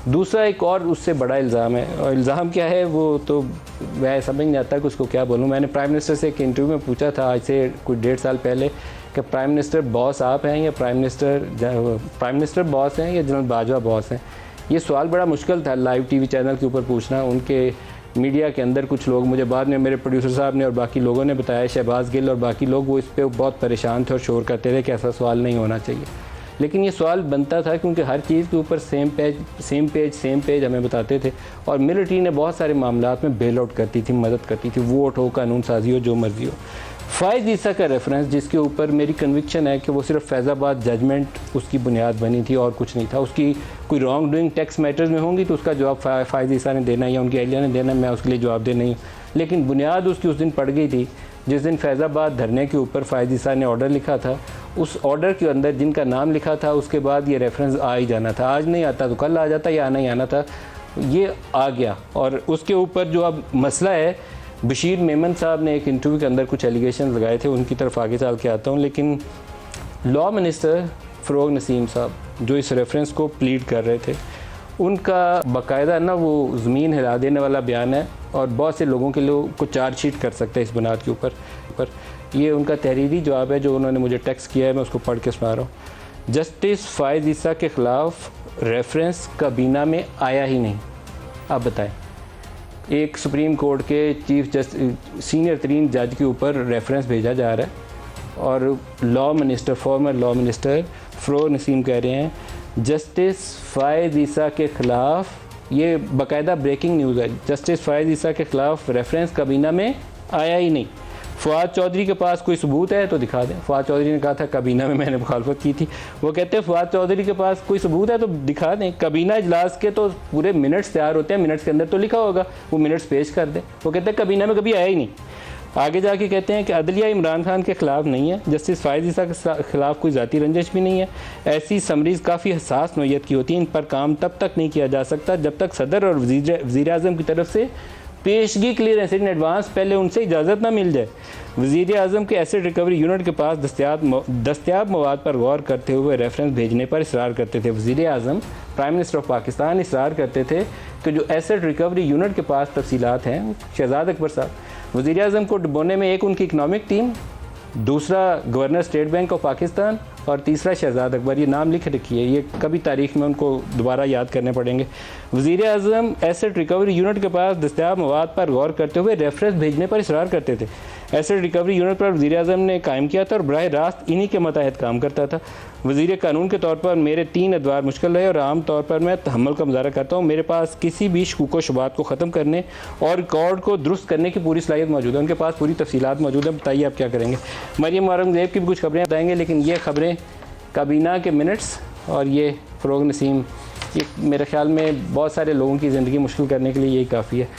दूसरा एक और उससे बड़ा इल्ज़ाम है, और इल्ज़ाम क्या है वो तो मैं समझ नहीं आता कि उसको क्या बोलूँ। मैंने प्राइम मिनिस्टर से एक इंटरव्यू में पूछा था आज से कुछ 1.5 साल पहले कि प्राइम मिनिस्टर बॉस आप हैं या प्राइम मिनिस्टर बॉस हैं या जनरल बाजवा बॉस हैं। ये सवाल बड़ा मुश्किल था लाइव टीवी चैनल के ऊपर पूछना। उनके मीडिया के अंदर कुछ लोग, मुझे बाद में मेरे प्रोड्यूसर साहब ने और बाकी लोगों ने बताया, शहबाज गिल और बाकी लोग, वो इस पर बहुत परेशान थे और शोर करते थे कि ऐसा सवाल नहीं होना चाहिए। लेकिन ये सवाल बनता था क्योंकि हर चीज़ के ऊपर सेम पेज हमें बताते थे, और मिलिट्री ने बहुत सारे मामलात में बेल आउट करती थी, मदद करती थी, वोट हो, कानून साजी हो, जो मर्जी हो। फ़ाइज़ ईसा का रेफरेंस, जिसके ऊपर मेरी कन्विक्शन है कि वो सिर्फ फैज़ाबाद जजमेंट उसकी बुनियाद बनी थी और कुछ नहीं था। उसकी कोई रॉन्ग डूइंग टैक्स मैटर्स में होंगी तो उसका जवाब फ़ाइज़ ईसा ने देना या उनकी एहलिया ने देना, मैं उसके लिए जवाब दे नहीं हूँ। लेकिन बुनियाद उसकी उस दिन पड़ गई थी जिस दिन फैज़ाबाद धरने के ऊपर फ़ाइज़ ईसा ने ऑर्डर लिखा था। उस ऑर्डर के अंदर जिनका नाम लिखा था उसके बाद ये रेफरेंस आ ही जाना था। आज नहीं आता तो कल आ जाता, या आना ही आना था, ये आ गया। और उसके ऊपर जो अब मसला है, बशीर मेमन साहब ने एक इंटरव्यू के अंदर कुछ एलिगेशन लगाए थे, उनकी तरफ आगे चल के आता हूँ। लेकिन लॉ मिनिस्टर फ़रोग नसीम साहब जो इस रेफरेंस को प्लीड कर रहे थे, उनका बाकायदा ना वो ज़मीन हिला देने वाला बयान है, और बहुत से लोगों के लिए को चार्जशीट कर सकते हैं इस बुनियाद के ऊपर। ये उनका तहरीरी जवाब है जो उन्होंने मुझे टेक्स्ट किया है, मैं उसको पढ़ के सुना रहा हूँ। जस्टिस फ़ाइज़ ईसा के ख़िलाफ़ रेफरेंस काबीना में आया ही नहीं। आप बताएं, एक सुप्रीम कोर्ट के चीफ जस्टिस, सीनियर तरीन जज के ऊपर रेफरेंस भेजा जा रहा है, और फॉर्मर लॉ मिनिस्टर फ़रोग नसीम कह रहे हैं जस्टिस फ़ाइज़ ईसा के ख़िलाफ़, ये बाकायदा ब्रेकिंग न्यूज़ है, जस्टिस फ़ाइज़ ईसा के ख़िलाफ़ रेफरेंस काबीना में आया ही नहीं। फ़वाद चौधरी के पास कोई सबूत है तो दिखा दें। फ़वाद चौधरी ने कहा था काबीना में मैंने मुखालफत की थी, वो कहते हैं फ़वाद चौधरी के पास कोई सबूत है तो दिखा दें। काबीना इजलास के तो पूरे मिनट्स तैयार होते हैं, मिनट्स के अंदर तो लिखा होगा, वो मिनट्स पेश कर दें। वो कहते हैं काबीना में कभी आया ही नहीं। आगे जाके कहते हैं कि अदलिया इमरान खान के ख़िलाफ़ नहीं है, जस्टिस फ़ाइज़ ईसा के ख़िलाफ़ कोई ज़ाती रंजिश भी नहीं है। ऐसी समरीज़ काफ़ी हसास नौइयत की होती हैं, इन पर काम तब तक नहीं किया जा सकता जब तक सदर और वज़ीर-ए-आज़म की तरफ से पेशगी क्लियरेंस इन एडवांस पहले उनसे इजाज़त ना मिल जाए। वज़ीर-ए-आज़म के एसेट रिकवरी यूनिट के पास दस्तयाब मवाद पर गौर करते हुए रेफरेंस भेजने पर इसरार करते थे। वज़ीर-ए-आज़म, प्राइम मिनिस्टर ऑफ पाकिस्तान, इसरार करते थे कि जो एसेट रिकवरी यूनिट के पास तफसीलात हैं, शहजाद अकबर साहब, वज़ीर-ए-आज़म को डुबोने में एक उनकी इकनॉमिक टीम, दूसरा governor state bank of Pakistan, और तीसरा शहजाद अकबर। ये नाम लिख रखिए, ये कभी तारीख में उनको दोबारा याद करने पड़ेंगे। वज़ीर-ए-आज़म एसेट रिकवरी यूनिट के पास दस्तयाब मवाद पर गौर करते हुए रेफरेंस भेजने पर इसरार करते थे। एसेट रिकवरी यूनिट पर वज़ीर-ए-आज़म ने कायम किया था और बराह रास्त इन्हीं के मतहत काम करता था। वज़ीर कानून के तौर पर मेरे 3 अदवार मुश्किल रहे और आम तौर पर मैं तहम्मुल का मुज़ाहरा करता हूँ। मेरे पास किसी भी शकूक व शुबहात को ख़त्म करने और रिकॉर्ड को दुरुस्त करने की पूरी सलाहियत मौजूद है। उनके पास पूरी तफसीलात मौजूद है। बताइए आप क्या करेंगे। मरियम औरंगज़ेब की भी कुछ खबरें बताएंगे, लेकिन ये खबरें काबीना के मिनट्स और ये फ़रोग नसीम, ये मेरे ख़्याल में बहुत सारे लोगों की ज़िंदगी मुश्किल करने के लिए यही काफ़ी है।